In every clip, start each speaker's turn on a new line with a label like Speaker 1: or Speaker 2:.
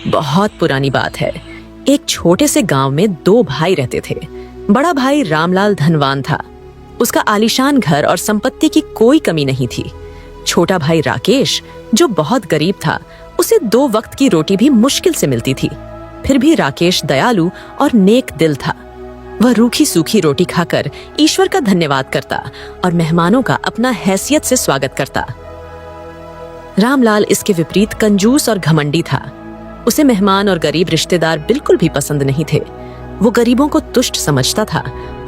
Speaker 1: बहुत पुरानी बात है। एक छोटे से गांव में दो भाई रहते थे। बड़ा भाई रामलाल धनवान था। उसका आलीशान घर और संपत्ति की कोई कमी नहीं थी। छोटा भाई राकेश जो बहुत गरीब था, उसे 2 वक्त की रोटी भी मुश्किल से मिलती थी। फिर भी राकेश दयालु और नेक दिल था। वह रूखी सूखी रोटी खाकर ईश्वर का धन्यवाद करता और मेहमानों का अपना हैसियत से स्वागत करता। रामलाल इसके विपरीत कंजूस और घमंडी था। उसे मेहमान और गरीब रिश्तेदार बिल्कुल भी पसंद नहीं थे। वो गरीबों को तुष्ट समझता था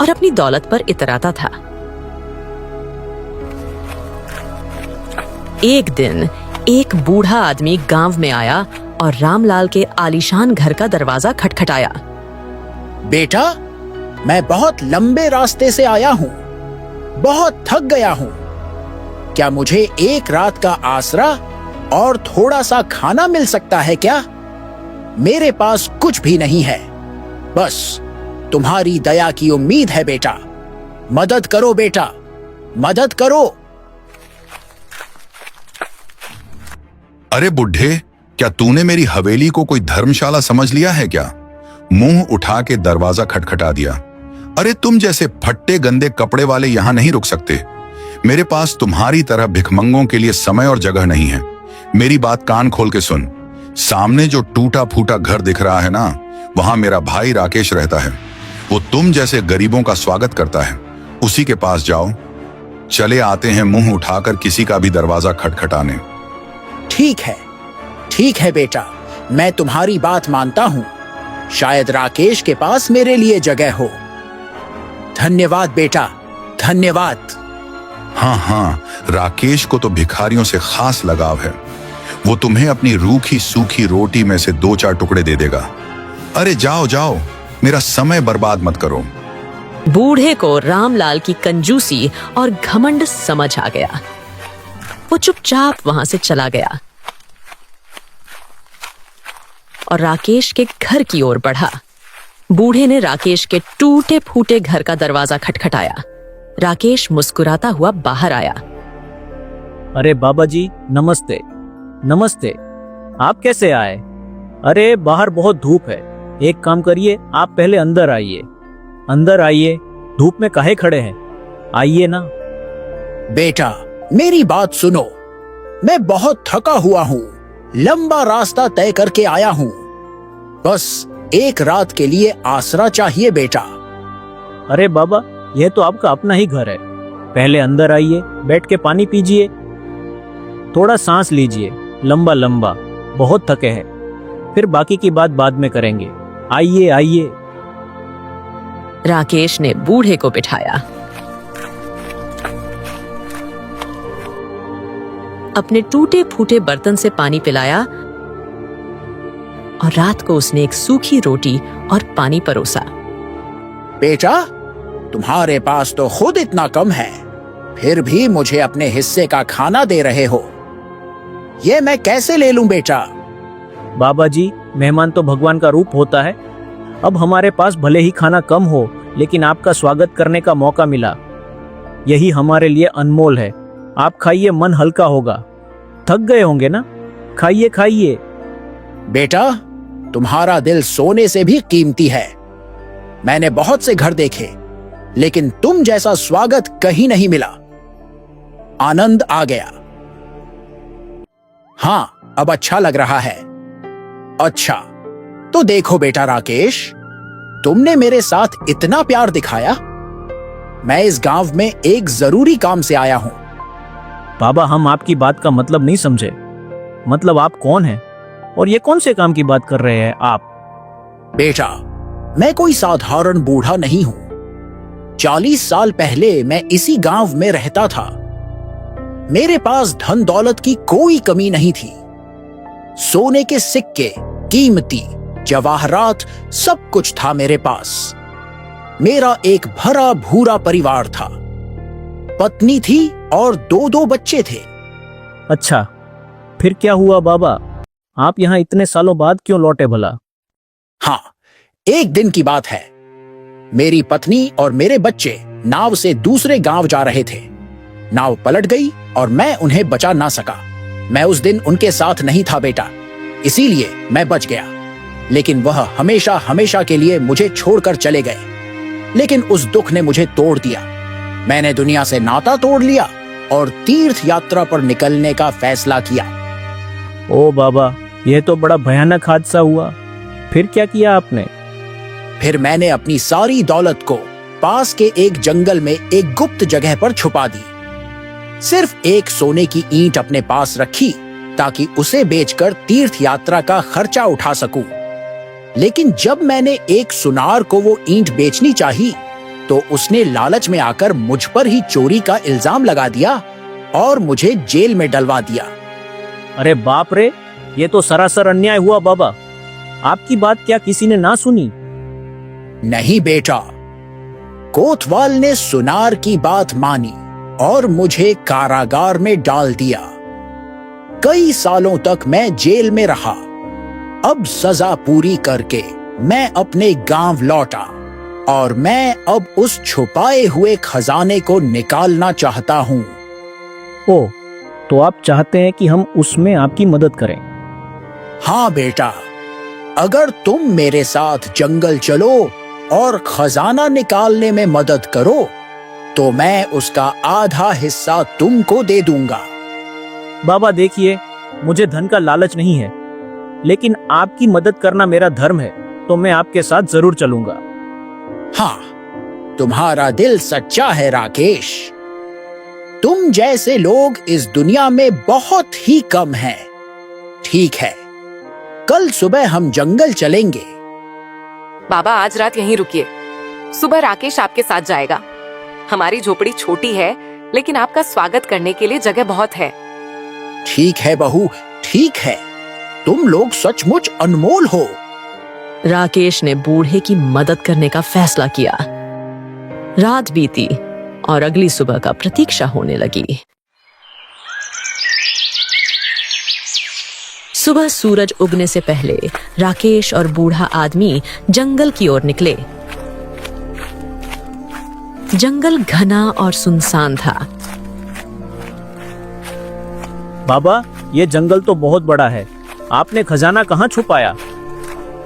Speaker 1: और अपनी दौलत पर इतराता था। एक दिन एक बूढ़ा आदमी गांव में आया और रामलाल के आलीशान घर का दरवाजा खटखटाया।
Speaker 2: बेटा, मैं बहुत लंबे रास्ते से आया हूँ, बहुत थक गया हूँ। क्या मुझे एक रात का आसरा और थोड़ा सा खाना मिल सकता है क्या? मेरे पास कुछ भी नहीं है, बस तुम्हारी दया की उम्मीद है बेटा। मदद करो बेटा, मदद करो।
Speaker 3: अरे बुढ़े, क्या तूने मेरी हवेली को कोई धर्मशाला समझ लिया है क्या? मुंह उठा के दरवाजा खटखटा दिया। अरे तुम जैसे फट्टे गंदे कपड़े वाले यहां नहीं रुक सकते। मेरे पास तुम्हारी तरह भिखमंगों के लिए समय और जगह नहीं है। मेरी बात कान खोल के सुन। सामने जो टूटा फूटा घर दिख रहा है ना, वहां मेरा भाई राकेश रहता है। वो तुम जैसे गरीबों का स्वागत करता है। उसी के पास जाओ। चले आते हैं मुंह उठाकर किसी का भी दरवाजा खटखटाने।
Speaker 2: ठीक है बेटा, मैं तुम्हारी बात मानता हूँ। शायद राकेश के पास मेरे लिए जगह हो। धन्यवाद बेटा, धन्यवाद।
Speaker 3: हाँ, राकेश को तो भिखारियों से खास लगाव है। वो तुम्हें अपनी रूखी सूखी रोटी में से 2-4 टुकड़े दे देगा। अरे जाओ जाओ, मेरा समय बर्बाद मत करो।
Speaker 1: बूढ़े को रामलाल की कंजूसी और घमंड समझ आ गया। वो चुपचाप वहां से चला गया और राकेश के घर की ओर बढ़ा। बूढ़े ने राकेश के टूटे फूटे घर का दरवाजा खटखटाया। राकेश मुस्कुराता हुआ बाहर आया।
Speaker 4: अरे बाबा जी, नमस्ते। नमस्ते, आप कैसे आए? अरे बाहर बहुत धूप है। एक काम करिए, आप पहले अंदर आइए। अंदर आइए, धूप में काहे खड़े हैं? आइए ना।
Speaker 2: बेटा, मेरी बात सुनो। मैं बहुत थका हुआ हूँ, लंबा रास्ता तय करके आया हूँ। बस एक रात के लिए आसरा चाहिए बेटा।
Speaker 4: अरे बाबा, यह तो आपका अपना ही घर है। पहले अंदर आइए, बैठ के पानी पीजिए, थोड़ा सांस लीजिए लंबा लंबा। बहुत थके हैं, फिर बाकी की बात बाद में करेंगे। आइए आइए।
Speaker 1: राकेश ने बूढ़े को बिठाया। अपने टूटे फूटे बर्तन से पानी पिलाया और रात को उसने एक सूखी रोटी और पानी परोसा।
Speaker 2: बेटा, तुम्हारे पास तो खुद इतना कम है, फिर भी मुझे अपने हिस्से का खाना दे रहे हो। ये मैं कैसे ले लूं बेटा?
Speaker 4: बाबा जी, मेहमान तो भगवान का रूप होता है। अब हमारे पास भले ही खाना कम हो, लेकिन आपका स्वागत करने का मौका मिला, यही हमारे लिए अनमोल है। आप खाइए, मन हल्का होगा। थक गए होंगे ना, खाइए खाइए।
Speaker 2: बेटा, तुम्हारा दिल सोने से भी कीमती है। मैंने बहुत से घर देखे, लेकिन तुम जैसा स्वागत कहीं नहीं मिला। आनंद आ गया। हाँ, अब अच्छा लग रहा है। अच्छा, तो देखो बेटा राकेश, तुमने मेरे साथ इतना प्यार दिखाया। मैं इस गांव में एक जरूरी काम से आया हूं।
Speaker 4: बाबा, हम आपकी बात का मतलब नहीं समझे। मतलब आप कौन हैं और ये कौन से काम की बात कर रहे हैं आप?
Speaker 2: बेटा, मैं कोई साधारण बूढ़ा नहीं हूं। 40 साल पहले मैं इसी गांव में रहता था। मेरे पास धन दौलत की कोई कमी नहीं थी। सोने के सिक्के, कीमती जवाहरात, सब कुछ था मेरे पास। मेरा एक भरा भूरा परिवार था। पत्नी थी और 2-2 बच्चे थे।
Speaker 4: अच्छा, फिर क्या हुआ बाबा? आप यहाँ इतने सालों बाद क्यों लौटे भला?
Speaker 2: हाँ, एक दिन की बात है। मेरी पत्नी और मेरे बच्चे नाव से दूसरे गांव जा रहे थे। नाव पलट गई और मैं उन्हें बचा ना सका। मैं उस दिन उनके साथ नहीं था बेटा। इसीलिए मैं बच गया, लेकिन वह हमेशा हमेशा के लिए मुझे छोड़कर चले गए। लेकिन उस दुख ने मुझे तोड़ दिया। मैंने दुनिया से नाता तोड़ लिया और तीर्थ यात्रा पर निकलने का फैसला किया।
Speaker 4: ओ बाबा, यह तो बड़ा भयानक हादसा हुआ। फिर क्या किया आपने?
Speaker 2: फिर मैंने अपनी सारी दौलत को पास के एक जंगल में एक गुप्त जगह पर छुपा दी। सिर्फ एक सोने की ईंट अपने पास रखी ताकि उसे बेचकर तीर्थ यात्रा का खर्चा उठा सकूं। लेकिन जब मैंने एक सुनार को वो ईंट बेचनी चाही, तो उसने लालच में आकर मुझ पर ही चोरी का इल्जाम लगा दिया और मुझे जेल में डलवा दिया।
Speaker 4: अरे बाप रे, ये तो सरासर अन्याय हुआ बाबा। आपकी बात क्या किसी ने ना सुनी?
Speaker 2: नहीं बेटा, कोतवाल ने सुनार की बात मानी और मुझे कारागार में डाल दिया। कई सालों तक मैं जेल में रहा। अब सजा पूरी करके मैं अपने गांव लौटा और मैं अब उस छुपाए हुए खजाने को निकालना चाहता हूं।
Speaker 4: ओ, तो आप चाहते हैं कि हम उसमें आपकी मदद करें?
Speaker 2: हाँ बेटा, अगर तुम मेरे साथ जंगल चलो और खजाना निकालने में मदद करो, तो मैं उसका आधा हिस्सा तुमको दे दूंगा।
Speaker 4: बाबा देखिए, मुझे धन का लालच नहीं है, लेकिन आपकी मदद करना मेरा धर्म है, तो मैं आपके साथ जरूर चलूंगा।
Speaker 2: हाँ, तुम्हारा दिल सच्चा है राकेश। तुम जैसे लोग इस दुनिया में बहुत ही कम हैं। ठीक है, कल सुबह हम जंगल चलेंगे।
Speaker 5: बाबा आज रात यहीं रुकिए, सुबह राकेश आपके साथ जाएगा। हमारी झोपड़ी छोटी है, लेकिन आपका स्वागत करने के लिए जगह बहुत है।
Speaker 2: ठीक है बहू, ठीक है। तुम लोग सचमुच अनमोल हो।
Speaker 1: राकेश ने बूढ़े की मदद करने का फैसला किया। रात बीती और अगली सुबह का प्रतीक्षा होने लगी। सुबह सूरज उगने से पहले राकेश और बूढ़ा आदमी जंगल की ओर निकले। जंगल घना और सुनसान था।
Speaker 4: बाबा, ये जंगल तो बहुत बड़ा है। आपने खजाना कहाँ छुपाया?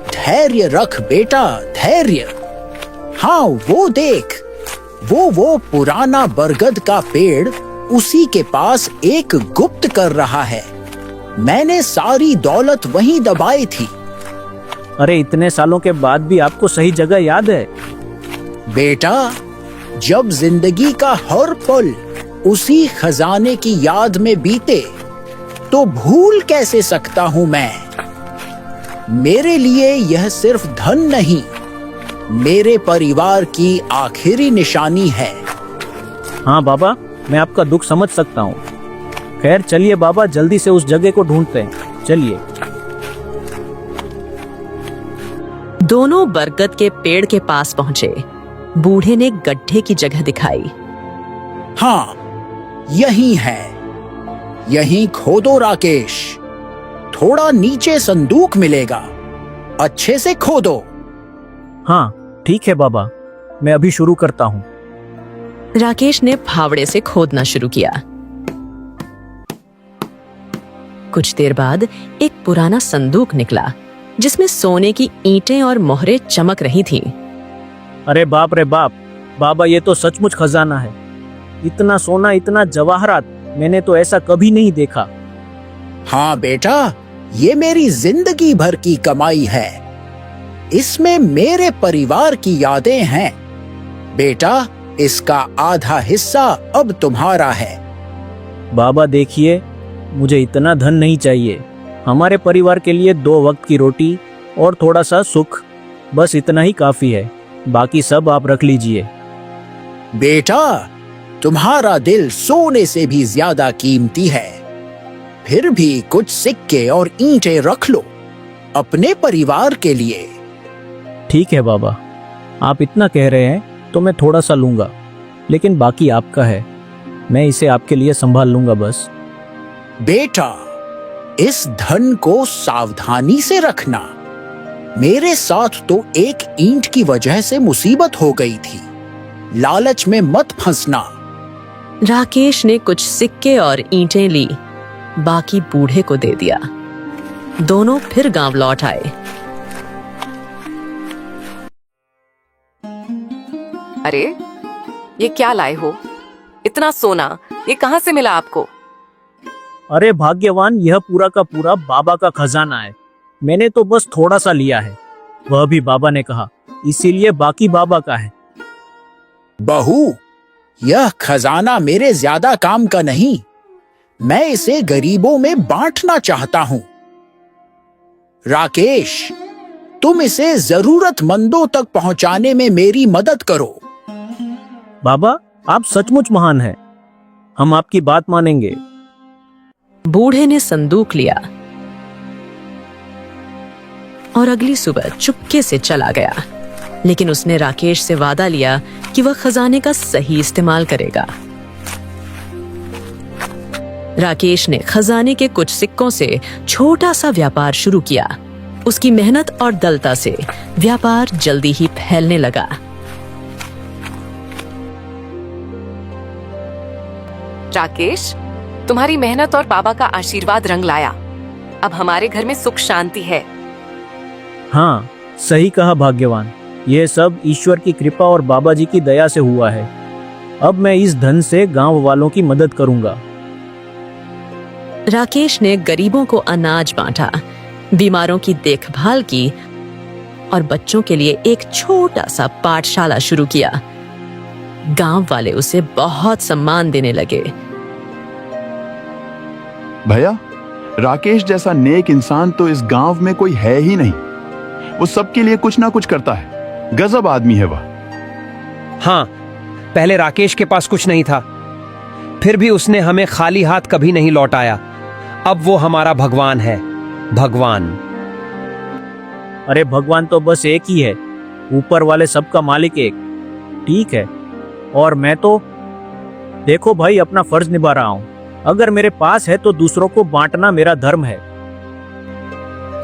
Speaker 2: धैर्य रख बेटा, धैर्य। हाँ, वो देख, वो पुराना बरगद का पेड़ उसी के पास एक गुप्त कर रहा है। मैंने सारी दौलत वहीं दबाई थी।
Speaker 4: अरे इतने सालों के बाद भी आपको सही जगह याद है?
Speaker 2: बेटा, जब जिंदगी का हर पल उसी खजाने की याद में बीते, तो भूल कैसे सकता हूं मैं। मेरे लिए यह सिर्फ धन नहीं, मेरे परिवार की आखिरी निशानी है।
Speaker 4: हाँ बाबा, मैं आपका दुख समझ सकता हूँ। खैर चलिए बाबा, जल्दी से उस जगह को ढूंढते हैं। चलिए।
Speaker 1: दोनों बरगद के पेड़ के पास पहुंचे। बूढ़े ने गड्ढे की जगह दिखाई।
Speaker 2: हाँ, यही है। यहीं खोदो राकेश। थोड़ा नीचे संदूक मिलेगा, अच्छे से खोदो।
Speaker 4: हाँ ठीक है बाबा, मैं अभी शुरू करता हूँ।
Speaker 1: राकेश ने फावड़े से खोदना शुरू किया। कुछ देर बाद एक पुराना संदूक निकला, जिसमें सोने की ईंटें और मोहरें चमक रही थीं।
Speaker 4: अरे बाप रे बाप, बाबा ये तो सचमुच खजाना है। इतना सोना, इतना जवाहरात, मैंने तो ऐसा कभी नहीं देखा।
Speaker 2: हाँ बेटा, ये मेरी जिंदगी भर की कमाई है। इसमें मेरे परिवार की यादें हैं। बेटा, इसका आधा हिस्सा अब तुम्हारा है।
Speaker 4: बाबा देखिए, मुझे इतना धन नहीं चाहिए। हमारे परिवार के लिए 2 वक्त की रोटी और थोड़ा सा सुख, बस इतना ही काफी है। बाकी सब आप रख लीजिए।
Speaker 2: बेटा, तुम्हारा दिल सोने से भी ज्यादा कीमती है। फिर भी कुछ सिक्के और ईंटें रख लो, अपने परिवार के लिए।
Speaker 4: ठीक है बाबा, आप इतना कह रहे हैं तो मैं थोड़ा सा लूंगा, लेकिन बाकी आपका है। मैं इसे आपके लिए संभाल लूंगा बस।
Speaker 2: बेटा, इस धन को सावधानी से रखना। मेरे साथ तो एक ईंट की वजह से मुसीबत हो गई थी। लालच में मत फंसना।
Speaker 1: राकेश ने कुछ सिक्के और ईंटें ली, बाकी बूढ़े को दे दिया। दोनों फिर गांव लौट आए।
Speaker 5: अरे ये क्या लाए हो? इतना सोना ये कहाँ से मिला आपको?
Speaker 4: अरे भाग्यवान, यह पूरा का पूरा बाबा का खजाना है। मैंने तो बस थोड़ा सा लिया है, वह भी बाबा ने कहा, इसीलिए बाकी बाबा का है।
Speaker 2: बहू, यह खजाना मेरे ज्यादा काम का नहीं। मैं इसे गरीबों में बांटना चाहता हूं। राकेश, तुम इसे जरूरतमंदों तक पहुंचाने में मेरी मदद करो।
Speaker 4: बाबा, आप सचमुच महान हैं। हम आपकी बात मानेंगे।
Speaker 1: बूढ़े ने संदूक लिया और अगली सुबह चुपके से चला गया, लेकिन उसने राकेश से वादा लिया कि वह खजाने का सही इस्तेमाल करेगा। राकेश ने खजाने के कुछ सिक्कों से छोटा सा व्यापार शुरू किया। उसकी मेहनत और दलता से व्यापार जल्दी ही फैलने लगा।
Speaker 5: राकेश, तुम्हारी मेहनत और बाबा का आशीर्वाद रंग लाया। अब हमारे घर में सुख शांति है।
Speaker 4: हाँ, सही कहा भाग्यवान। यह सब ईश्वर की कृपा और बाबा जी की दया से हुआ है। अब मैं इस धन से गांव वालों की मदद करूंगा।
Speaker 1: राकेश ने गरीबों को अनाज बांटा, बीमारों की देखभाल की और बच्चों के लिए एक छोटा सा पाठशाला शुरू किया। गांव वाले उसे बहुत सम्मान देने लगे।
Speaker 6: भैया, राकेश जैसा नेक इंसान तो इस गांव में कोई है ही नहीं। वो सबके लिए कुछ ना कुछ करता है। गजब आदमी है वह।
Speaker 7: हाँ, पहले राकेश के पास कुछ नहीं था, फिर भी उसने हमें खाली हाथ कभी नहीं लौटाया। अब वो हमारा भगवान है। भगवान।
Speaker 4: अरे भगवान तो बस एक ही है, ऊपर वाले सबका मालिक एक। ठीक है, और मैं तो देखो भाई अपना फर्ज निभा रहा हूं। अगर मेरे पास है तो दूसरों को बांटना मेरा धर्म है।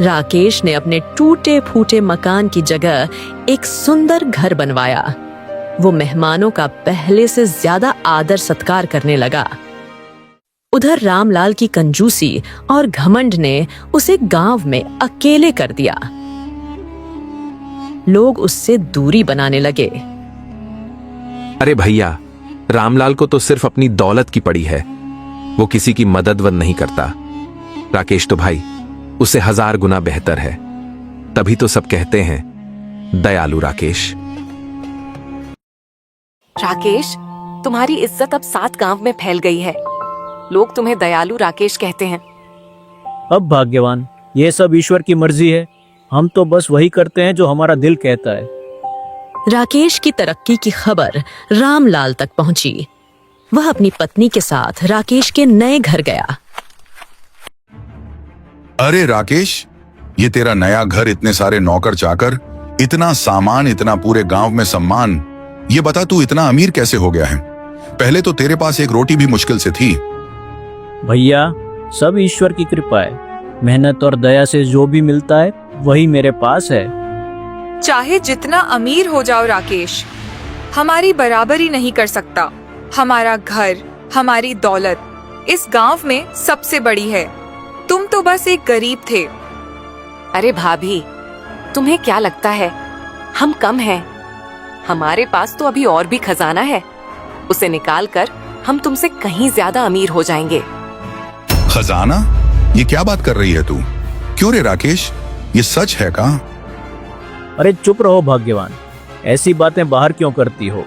Speaker 1: राकेश ने अपने टूटे फूटे मकान की जगह एक सुंदर घर बनवाया। वो मेहमानों का पहले से ज्यादा आदर सत्कार करने लगा। उधर रामलाल की कंजूसी और घमंड ने उसे गांव में अकेले कर दिया। लोग उससे दूरी बनाने लगे।
Speaker 8: अरे भैया, रामलाल को तो सिर्फ अपनी दौलत की पड़ी है। वो किसी की मदद वद नहीं करता। राकेश तो भाई उससे 1000 गुना बेहतर है। तभी तो सब कहते हैं दयालु राकेश।
Speaker 5: राकेश, तुम्हारी इज्जत अब 7 गांव में फैल गई है। लोग तुम्हें दयालु राकेश कहते हैं।
Speaker 4: अब भाग्यवान, ये सब ईश्वर की मर्जी है। हम तो बस वही करते हैं जो हमारा दिल कहता है।
Speaker 1: राकेश की तरक्की की खबर रामलाल तक पहुंची। वह अपनी पत्नी के साथ राकेश के नए घर गया।
Speaker 3: अरे राकेश, ये तेरा नया घर, इतने सारे नौकर चाकर, इतना सामान, इतना पूरे गांव में सम्मान। ये बता तू इतना अमीर कैसे हो गया है? पहले तो तेरे पास एक रोटी भी मुश्किल से थी।
Speaker 4: भैया, सब ईश्वर की कृपा है। मेहनत और दया से जो भी मिलता है वही मेरे पास है।
Speaker 9: चाहे जितना अमीर हो जाओ राकेश, हमारी बराबरी नहीं कर सकता। हमारा घर, हमारी दौलत इस गांव में सबसे बड़ी है। तुम तो बस एक गरीब थे।
Speaker 5: अरे भाभी, तुम्हें क्या लगता है हम कम हैं? हमारे पास तो अभी और भी खजाना है। उसे निकालकर हम तुमसे कहीं ज्यादा अमीर हो जाएंगे।
Speaker 3: खजाना? ये क्या बात कर रही है तू? क्यों रे राकेश, ये सच है का?
Speaker 4: अरे चुप रहो भाग्यवान, ऐसी बातें बाहर क्यों करती हो?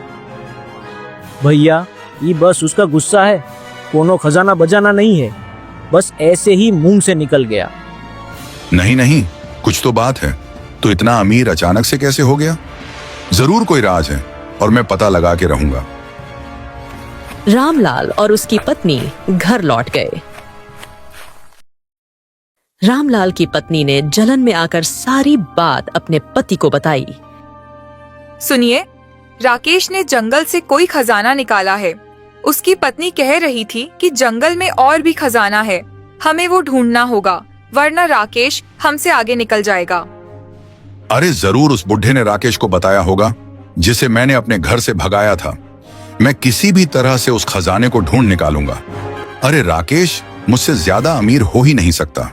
Speaker 4: भैया, ये बस उसका गुस्सा है। कोनो खजाना बजाना नहीं है, बस ऐसे ही मुंह से निकल गया।
Speaker 3: नहीं नहीं, कुछ तो बात है। तो इतना अमीर अचानक से कैसे हो गया? जरूर कोई राज है और मैं पता लगा के रहूंगा।
Speaker 1: रामलाल और उसकी पत्नी घर लौट गए। रामलाल की पत्नी ने जलन में आकर सारी बात अपने पति को बताई।
Speaker 9: सुनिए, राकेश ने जंगल से कोई खजाना निकाला है। उसकी पत्नी कह रही थी कि जंगल में और भी खजाना है, हमें वो ढूंढना होगा, वरना राकेश हमसे आगे निकल जाएगा।
Speaker 3: अरे जरूर उस बुढ़े ने राकेश को बताया होगा, जिसे मैंने अपने घर से भगाया था। मैं किसी भी तरह से उस खजाने को ढूंढ निकालूंगा। अरे राकेश मुझसे ज्यादा अमीर हो ही नहीं सकता।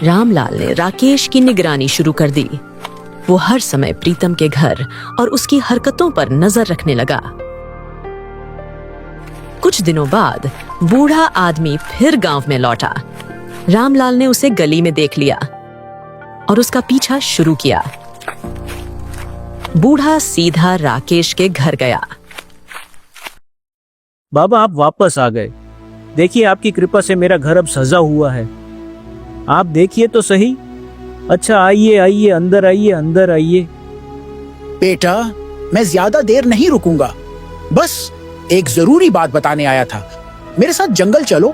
Speaker 1: रामलाल ने राकेश की निगरानी शुरू कर दी। वो हर समय प्रीतम के घर और उसकी हरकतों पर नजर रखने लगा। कुछ दिनों बाद बूढ़ा आदमी फिर गांव में लौटा। रामलाल ने उसे गली में देख लिया और उसका पीछा शुरू किया। बूढ़ा सीधा राकेश के घर गया।
Speaker 4: बाबा, आप वापस आ गए। देखिए, आपकी कृपा से मेरा घर अब सजा हुआ है। आप देखिए तो सही। अच्छा, आइए आइए, अंदर आइए, अंदर आइए।
Speaker 2: बेटा, मैं ज्यादा देर नहीं रुकूंगा। बस एक जरूरी बात बताने आया था। मेरे साथ जंगल चलो।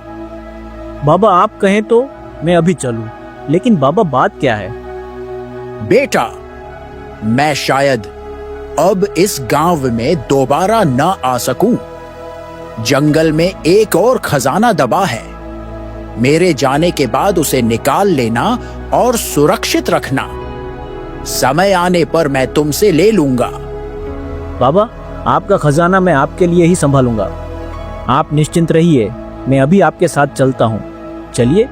Speaker 4: बाबा, आप कहें तो मैं अभी चलूं। लेकिन बाबा, बात क्या है?
Speaker 2: बेटा, मैं शायद अब इस गांव में दोबारा न आ सकूं। जंगल में एक और खजाना दबा है। मेरे जाने के बाद उसे निकाल लेना और सुरक्षित रखना। समय आने पर मैं तुमसे ले लूंगा।
Speaker 4: बाबा, आपका खजाना मैं आपके लिए ही संभालूंगा। आप निश्चिंत रहिए, मैं अभी आपके साथ चलता हूँ। चलिए।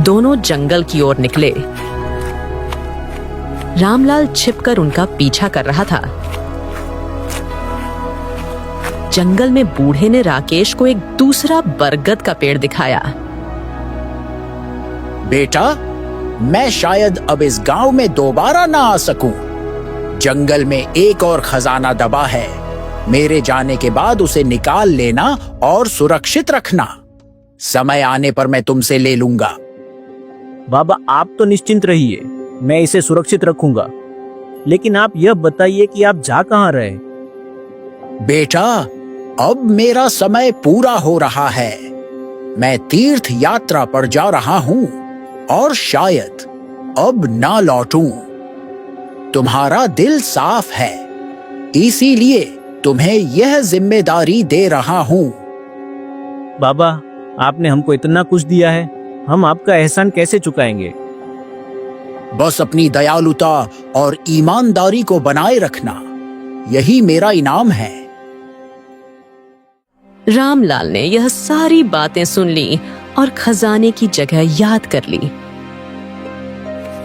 Speaker 1: दोनों जंगल की ओर निकले। रामलाल छिपकर उनका पीछा कर रहा था। जंगल में बूढ़े ने राकेश को एक दूसरा बरगद का पेड़ दिखाया।
Speaker 2: बेटा, मैं शायद अब इस गांव में दोबारा ना आ सकूं। जंगल में एक और खजाना दबा है। मेरे जाने के बाद उसे निकाल लेना और सुरक्षित रखना। समय आने पर मैं तुमसे ले लूंगा।
Speaker 4: बाबा, आप तो निश्चिंत रहिए, मैं इसे सुरक्षित रखूंगा। लेकिन आप यह बताइए कि आप जा कहां रहे?
Speaker 2: बेटा, अब मेरा समय पूरा हो रहा है। मैं तीर्थ यात्रा पर जा रहा हूं और शायद अब ना लौटूं। तुम्हारा दिल साफ है, इसीलिए तुम्हें यह जिम्मेदारी दे रहा हूं।
Speaker 4: बाबा, आपने हमको इतना कुछ दिया है, हम आपका एहसान कैसे चुकाएंगे?
Speaker 2: बस अपनी दयालुता और ईमानदारी को बनाए रखना, यही मेरा इनाम है।
Speaker 1: रामलाल ने यह सारी बातें सुन ली और खजाने की जगह याद कर ली।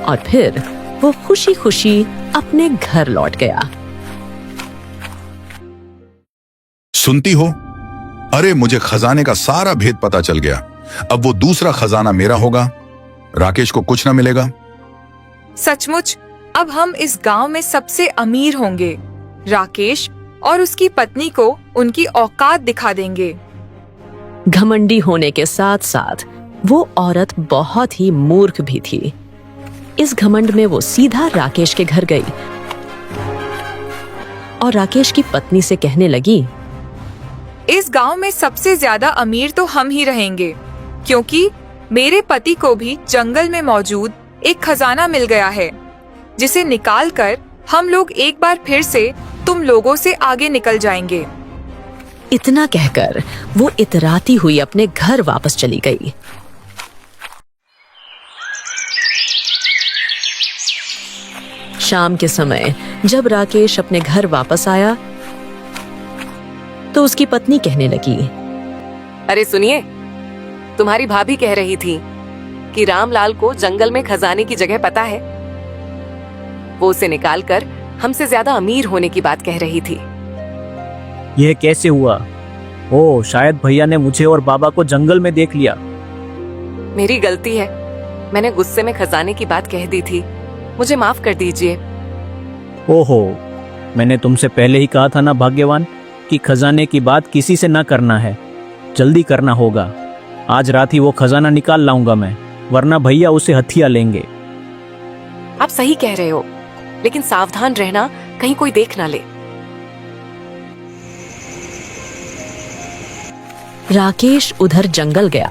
Speaker 1: और फिर वो खुशी खुशी अपने घर लौट गया।
Speaker 3: सुनती हो? अरे, मुझे खजाने का सारा भेद पता चल गया। अब वो दूसरा खजाना मेरा होगा। राकेश को कुछ ना मिलेगा।
Speaker 9: सचमुच अब हम इस गांव में सबसे अमीर होंगे। राकेश और उसकी पत्नी को उनकी औकात दिखा देंगे।
Speaker 1: घमंडी होने के साथ साथ वो औरत बहुत ही मूर्ख भी थी। इस घमंड में वो सीधा राकेश के घर गई और राकेश की पत्नी से कहने लगी,
Speaker 9: इस गांव में सबसे ज्यादा अमीर तो हम ही रहेंगे, क्योंकि मेरे पति को भी जंगल में मौजूद एक खजाना मिल गया है, जिसे निकालकर हम लोग एक बार फिर से तुम लोगों से आगे निकल जाएंगे।
Speaker 1: इतना कहकर वो इतराती हुई अपने घर वापस चली गई। शाम के समय जब राकेश अपने घर वापस आया तो उसकी पत्नी कहने लगी,
Speaker 5: अरे सुनिए, तुम्हारी भाभी कह रही थी कि रामलाल को जंगल में खजाने की जगह पता है। वो उसे निकालकर हमसे ज्यादा अमीर होने की बात कह रही थी।
Speaker 4: यह कैसे हुआ? ओह, शायद भैया ने मुझे और बाबा को जंगल में देख लिया।
Speaker 5: मेरी गलती है, मैंने गुस्से में खजाने की बात कह दी थी, मुझे माफ कर दीजिए।
Speaker 4: ओहो, मैंने तुमसे पहले ही कहा था ना भाग्यवान, कि खजाने की बात किसी से ना करना है। जल्दी करना होगा। आज रात ही वो खजाना निकाल लाऊंगा मैं, वरना भैया उसे हथिया लेंगे।
Speaker 5: आप सही कह रहे हो, लेकिन सावधान रहना, कहीं कोई देख ना ले।
Speaker 1: राकेश उधर जंगल गया,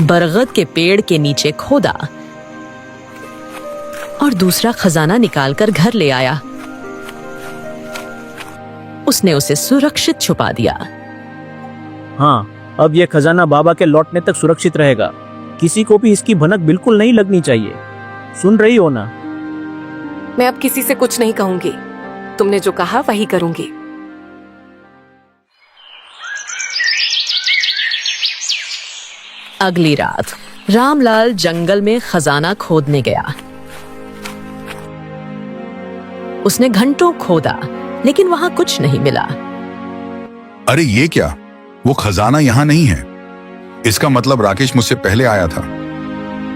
Speaker 1: बरगद के पेड़ के नीचे खोदा और दूसरा खजाना निकालकर घर ले आया। उसने उसे सुरक्षित छुपा दिया।
Speaker 4: हाँ, अब यह खजाना बाबा के लौटने तक सुरक्षित रहेगा। किसी को भी इसकी भनक बिल्कुल नहीं लगनी चाहिए। सुन रही हो ना?
Speaker 5: मैं अब किसी से कुछ नहीं कहूंगी। तुमने जो कहा वही करूंगी।
Speaker 1: अगली रात रामलाल जंगल में खजाना खोदने गया। उसने घंटों खोदा, लेकिन वहां कुछ नहीं मिला।
Speaker 3: अरे ये क्या, वो खजाना यहां नहीं है। इसका मतलब राकेश मुझसे पहले आया था।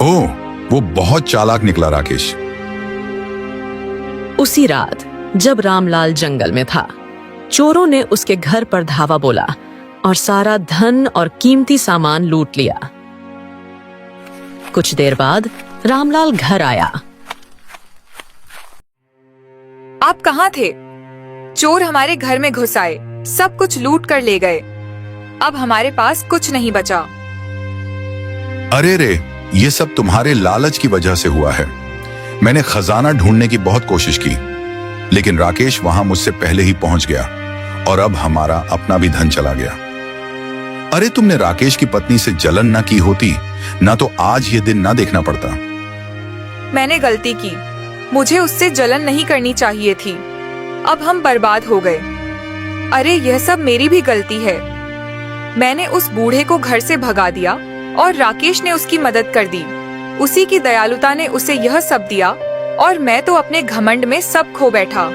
Speaker 3: ओह, वो बहुत चालाक निकला राकेश।
Speaker 1: उसी रात जब रामलाल जंगल में था, चोरों ने उसके घर पर धावा बोला और सारा धन और कीमती सामान लूट लिया। कुछ देर बाद रामलाल घर आया।
Speaker 9: आप कहाँ थे? चोर हमारे घर में घुस आए, सब कुछ लूट कर ले गए। अब हमारे पास कुछ नहीं बचा।
Speaker 3: अरे रे, ये सब तुम्हारे लालच की वजह से हुआ है। मैंने खजाना ढूंढने की बहुत कोशिश की, लेकिन राकेश वहां मुझसे पहले ही पहुंच गया और अब हमारा अपना भी धन चला गया। अरे तुमने राकेश की पत्नी से जलन ना की होती, ना तो आज ये दिन ना देखना पड़ता।
Speaker 9: मैंने गलती की, मुझे उससे जलन नहीं करनी चाहिए थी। अब हम बर्बाद हो गए। अरे यह सब मेरी भी गलती है। मैंने उस बूढ़े को घर से भगा दिया और राकेश ने उसकी मदद कर दी। उसी की दयालुता ने उसे यह सब दिया और मैं तो अपने घमंड में सब खो बैठा।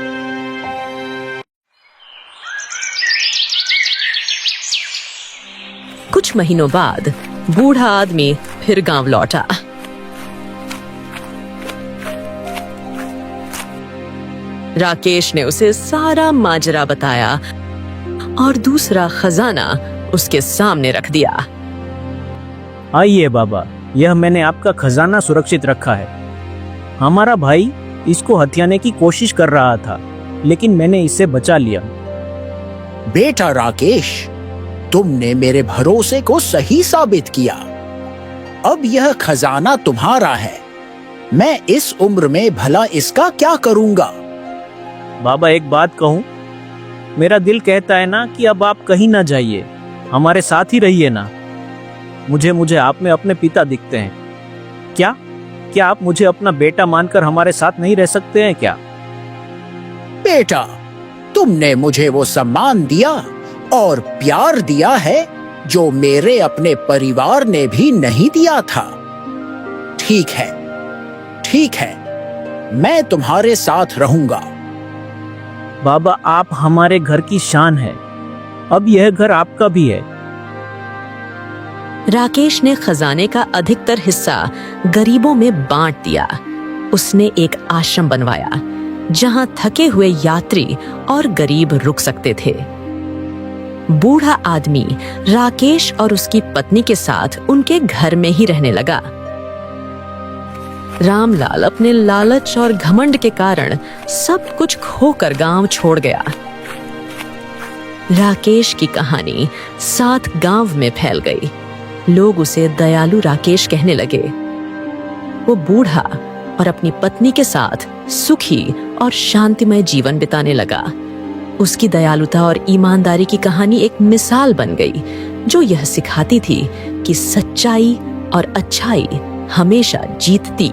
Speaker 1: कुछ महीनों बाद बूढ़ा आदमी फिर गांव लौटा। राकेश ने उसे सारा माजरा बताया और दूसरा खजाना उसके सामने रख दिया।
Speaker 4: आइए बाबा, यह मैंने आपका खजाना सुरक्षित रखा है। हमारा भाई इसको हथियाने की कोशिश कर रहा था, लेकिन मैंने इसे बचा लिया।
Speaker 2: बेटा राकेश, तुमने मेरे भरोसे को सही साबित किया। अब यह खजाना तुम्हारा है। मैं इस उम्र में भला इसका क्या करूंगा?
Speaker 4: बाबा एक बात कहूं, मेरा दिल कहता है ना कि अब आप कहीं ना जाइए, हमारे साथ ही रहिए ना। मुझे आप में अपने पिता दिखते हैं। क्या आप मुझे अपना बेटा मानकर हमारे साथ नहीं रह सकते हैं क्या?
Speaker 2: बेटा, तुमने मुझे वो सम्मान दिया और प्यार दिया है जो मेरे अपने परिवार ने भी नहीं दिया था। ठीक है, मैं तुम्हारे साथ रहूंगा।
Speaker 4: बाबा, आप हमारे घर की शान है। अब यह घर आपका भी है।
Speaker 1: राकेश ने खजाने का अधिकतर हिस्सा गरीबों में बांट दिया। उसने एक आश्रम बनवाया जहां थके हुए यात्री और गरीब रुक सकते थे। बूढ़ा आदमी राकेश और उसकी पत्नी के साथ उनके घर में ही रहने लगा। रामलाल अपने लालच और घमंड के कारण सब कुछ खोकर गांव छोड़ गया। राकेश की कहानी 7 गांव में फैल गई। लोग उसे दयालु राकेश कहने लगे। वो बूढ़ा और अपनी पत्नी के साथ सुखी और शांतिमय जीवन बिताने लगा। उसकी दयालुता और ईमानदारी की कहानी एक मिसाल बन गई, जो यह सिखाती थी कि सच्चाई और अच्छाई हमेशा जीतती।